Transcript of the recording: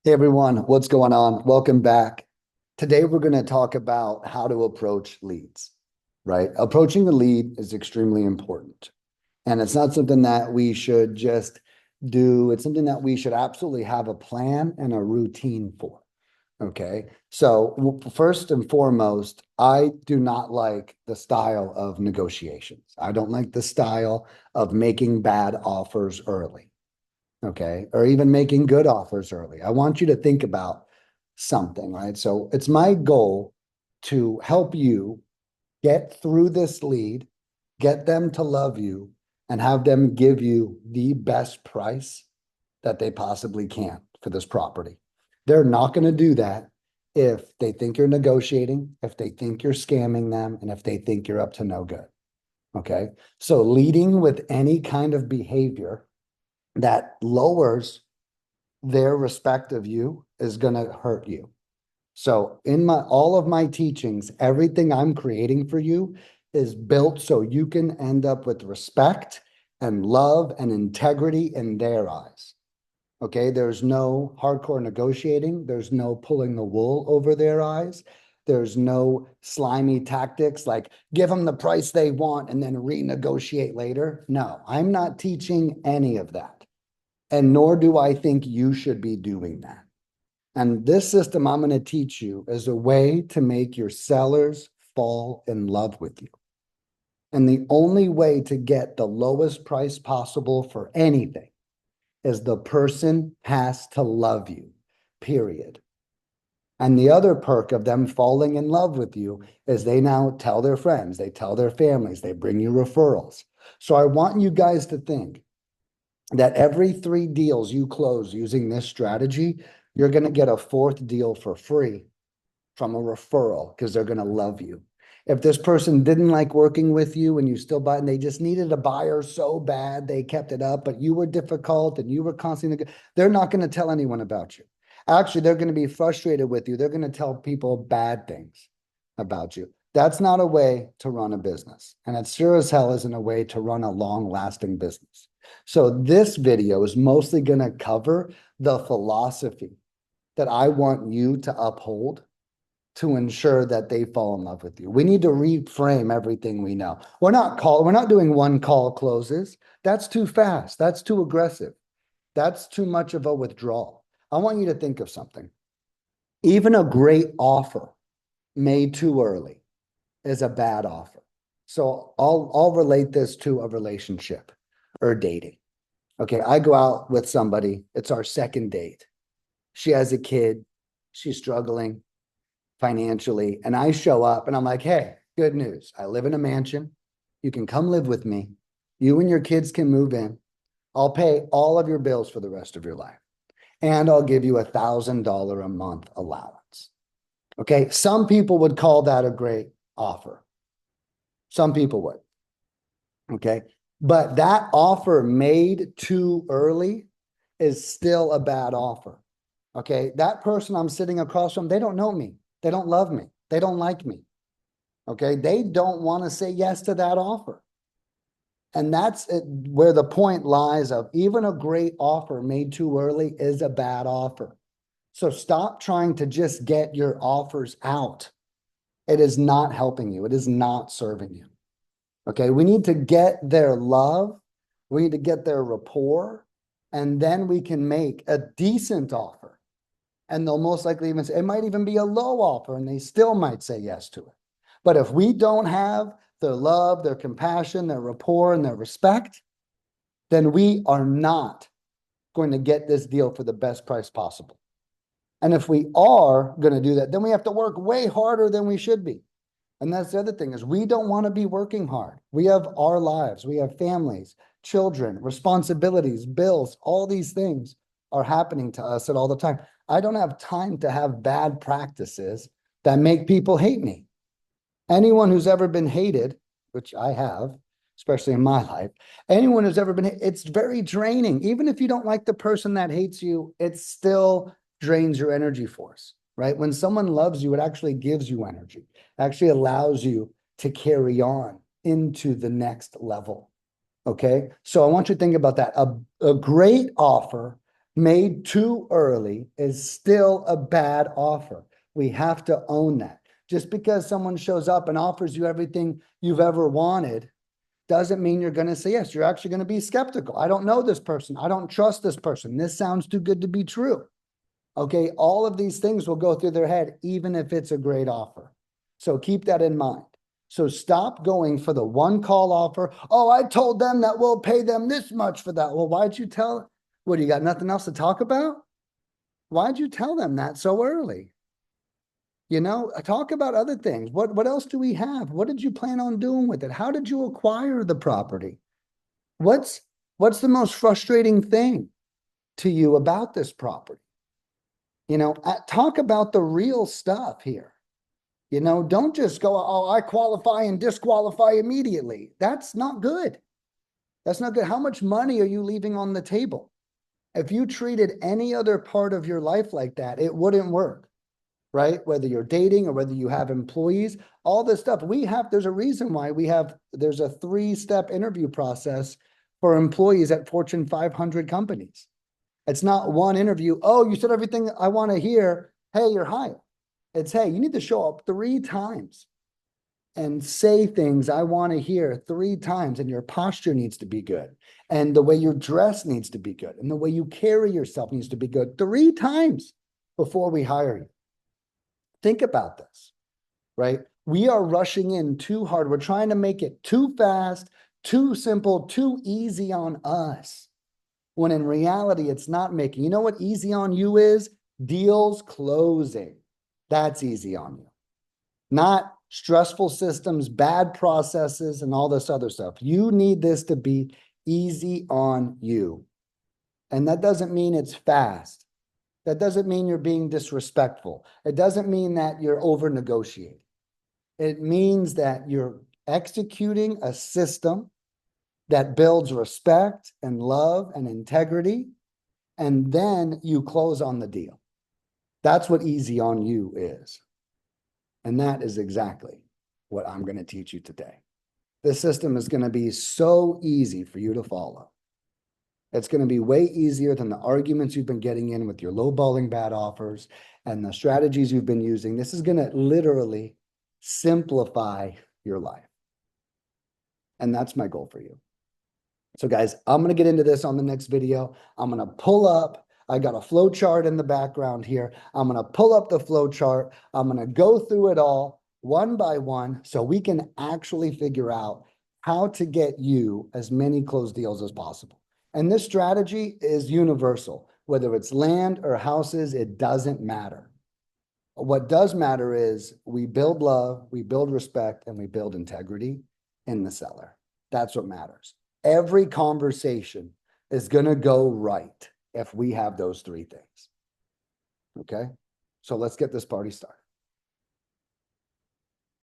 Hey everyone, what's going on? Welcome back. Today we're going to talk about how to approach leads, right? Approaching the lead is extremely important. And it's not something that we should just do. It's something that we should absolutely have a plan and a routine for. Okay. So first and foremost, I do not like the style of negotiations. I don't like the style of making bad offers early. Okay. Or even making good offers early. I want you to think about something, right? So it's my goal to help you get through this lead, get them to love you, and have them give you the best price that they possibly can for this property. They're not going to do that if they think you're negotiating, if they think you're scamming them, and if they think you're up to no good. Okay. So leading with any kind of behavior that lowers their respect of you is going to hurt you. So in my all of my teachings, everything I'm creating for you is built so you can end up with respect and love and integrity in their eyes. Okay, there's no hardcore negotiating, there's no pulling the wool over their eyes. There's no slimy tactics like give them the price they want and then renegotiate later. No, I'm not teaching any of that. And nor do I think you should be doing that. And this system I'm going to teach you is a way to make your sellers fall in love with you. And the only way to get the lowest price possible for anything is the person has to love you, period. And the other perk of them falling in love with you is they now tell their friends, they tell their families, they bring you referrals. So I want you guys to think that every 3 deals you close using this strategy, you're going to get a 4th deal for free from a referral because they're going to love you. If this person didn't like working with you and you still buy and they just needed a buyer so bad, they kept it up, but you were difficult and you were constantly, they're not going to tell anyone about you. Actually, they're going to be frustrated with you. They're going to tell people bad things about you. That's not a way to run a business. And it sure as hell isn't a way to run a long lasting business. So this video is mostly going to cover the philosophy that I want you to uphold to ensure that they fall in love with you. We need to reframe everything we know. We're not doing one call closes. That's too fast. That's too aggressive. That's too much of a withdrawal. I want you to think of something. Even a great offer made too early is a bad offer. So I'll relate this to a relationship or dating. Okay, I go out with somebody, it's our second date. She has a kid, she's struggling financially, and I show up and I'm like, hey, good news. I live in a mansion. You can come live with me. You and your kids can move in. I'll pay all of your bills for the rest of your life. And I'll give you $1,000 a month allowance. Okay, some people would call that a great offer. Some people would. Okay, but that offer made too early is still a bad offer. Okay, that person I'm sitting across from, they don't know me. They don't love me. They don't like me. Okay, they don't want to say yes to that offer. And that's where the point lies of even a great offer made too early is a bad offer. So stop trying to just get your offers out. It is not helping you. It is not serving you. Okay, we need to get their love. We need to get their rapport. And then we can make a decent offer. And they'll most likely even say, it might even be a low offer and they still might say yes to it. But if we don't have their love, their compassion, their rapport, and their respect, then we are not going to get this deal for the best price possible. And if we are going to do that, then we have to work way harder than we should be. And that's the other thing is we don't want to be working hard. We have our lives, we have families, children, responsibilities, bills, all these things are happening to us at all the time. I don't have time to have bad practices that make people hate me. Anyone who's ever been hated, which I have, especially in my life, anyone who's ever been, it's very draining. Even if you don't like the person that hates you, it still drains your energy force, right? When someone loves you, it actually gives you energy, actually allows you to carry on into the next level. Okay. So I want you to think about that. A great offer made too early is still a bad offer. We have to own that. Just because someone shows up and offers you everything you've ever wanted doesn't mean you're going to say yes. You're actually going to be skeptical. I don't know this person. I don't trust this person. This sounds too good to be true. Okay. All of these things will go through their head, even if it's a great offer. So keep that in mind. So stop going for the one call offer. Oh, I told them that we'll pay them this much for that. Well, why'd you tell? What, you got nothing else to talk about? Why'd you tell them that so early? Talk about other things. What else do we have? What did you plan on doing with it? How did you acquire the property? What's what's the most frustrating thing to you about this property? Talk about the real stuff here. Don't just go, oh, I qualify and disqualify immediately. That's not good. That's not good. How much money are you leaving on the table? If you treated any other part of your life like that, it wouldn't work, right? Whether you're dating or whether you have employees, all this stuff. There's a reason why there's a 3-step interview process for employees at Fortune 500 companies. It's not one interview. Oh, you said everything I want to hear. Hey, you're hired. It's, hey, you need to show up 3 times and say things I want to hear 3 times. And your posture needs to be good. And the way you're dressed needs to be good. And the way you carry yourself needs to be good 3 times before we hire you. Think about this, right? We are rushing in too hard. We're trying to make it too fast, too simple, too easy on us. When in reality, it's not making. You know what easy on you is? Deals closing. That's easy on you. Not stressful systems, bad processes, and all this other stuff. You need this to be easy on you. And that doesn't mean it's fast. That doesn't mean you're being disrespectful. It doesn't mean that you're over negotiating. It means that you're executing a system that builds respect and love and integrity, and then you close on the deal. That's what easy on you is. And that is exactly what I'm going to teach you today. This system is going to be so easy for you to follow. It's going to be way easier than the arguments you've been getting in with your lowballing bad offers and the strategies you've been using. This is going to literally simplify your life. And that's my goal for you. So guys, I'm going to get into this on the next video. I'm going to pull up. I got a flow chart in the background here. I'm going to pull up the flow chart. I'm going to go through it all one by one so we can actually figure out how to get you as many closed deals as possible. And this strategy is universal. Whether it's land or houses, it doesn't matter. What does matter is we build love, we build respect, and we build integrity in the seller. That's what matters. Every conversation is going to go right if we have those 3 things. Okay, so let's get this party started.